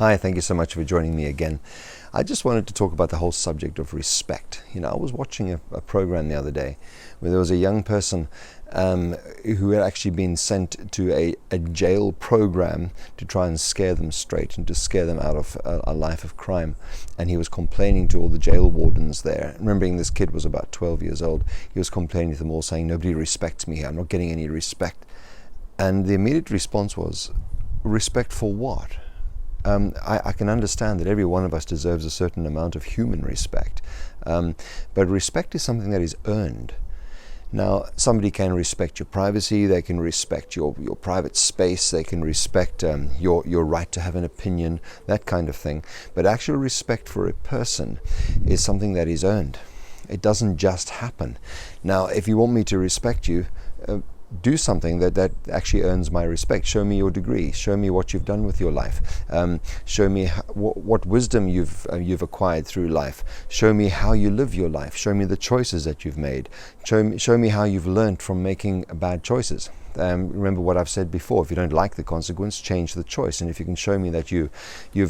Hi, thank you so much for joining me again. I just wanted to talk about the whole subject of respect. I was watching a program the other day where there was a young person who had actually been sent to a jail program to try and scare them straight and to scare them out of a life of crime. And he was complaining to all the jail wardens there. Remembering this kid was about 12 years old, he was complaining to them all, saying, "Nobody respects me here. I'm not getting any respect." And the immediate response was, "Respect for what?" I can understand that every one of us deserves a certain amount of human respect, but respect is something that is earned. Now, somebody can respect your privacy, they can respect your private space, they can respect your right to have an opinion, that kind of thing. But actual respect for a person is something that is earned. It doesn't just happen. Now, if you want me to respect you, do something that actually earns my respect. Show me your degree. Show me what you've done with your life. Show me what wisdom you've acquired through life. Show me how you live your life. Show me the choices that you've made. Show me how you've learned from making bad choices. Remember what I've said before, if you don't like the consequence, change the choice. And if you can show me that you've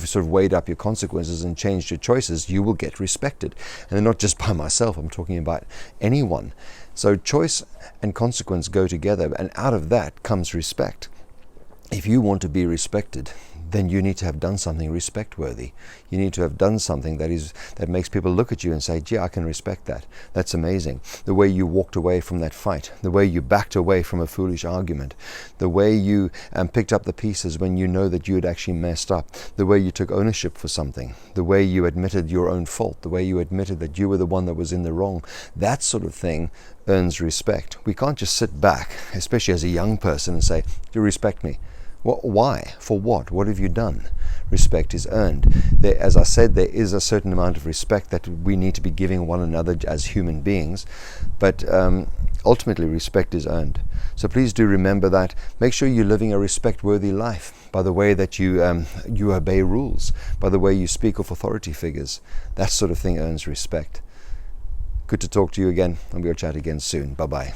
sort of weighed up your consequences and changed your choices, you will get respected. And not just by myself, I'm talking about anyone. So choice and consequence go together, and out of that comes respect. If you want to be respected, then you need to have done something respect-worthy. You need to have done something that makes people look at you and say, "Gee, I can respect that. That's amazing." The way you walked away from that fight, the way you backed away from a foolish argument, the way you picked up the pieces when you know that you had actually messed up, the way you took ownership for something, the way you admitted your own fault, the way you admitted that you were the one that was in the wrong. That sort of thing earns respect. We can't just sit back, especially as a young person, and say, "Do you respect me?" Why? For what? What have you done? Respect is earned. As I said, there is a certain amount of respect that we need to be giving one another as human beings, but ultimately respect is earned. So please do remember that. Make sure you're living a respect-worthy life by the way that you obey rules, by the way you speak of authority figures. That sort of thing earns respect. Good to talk to you again, and we'll chat again soon. Bye-bye.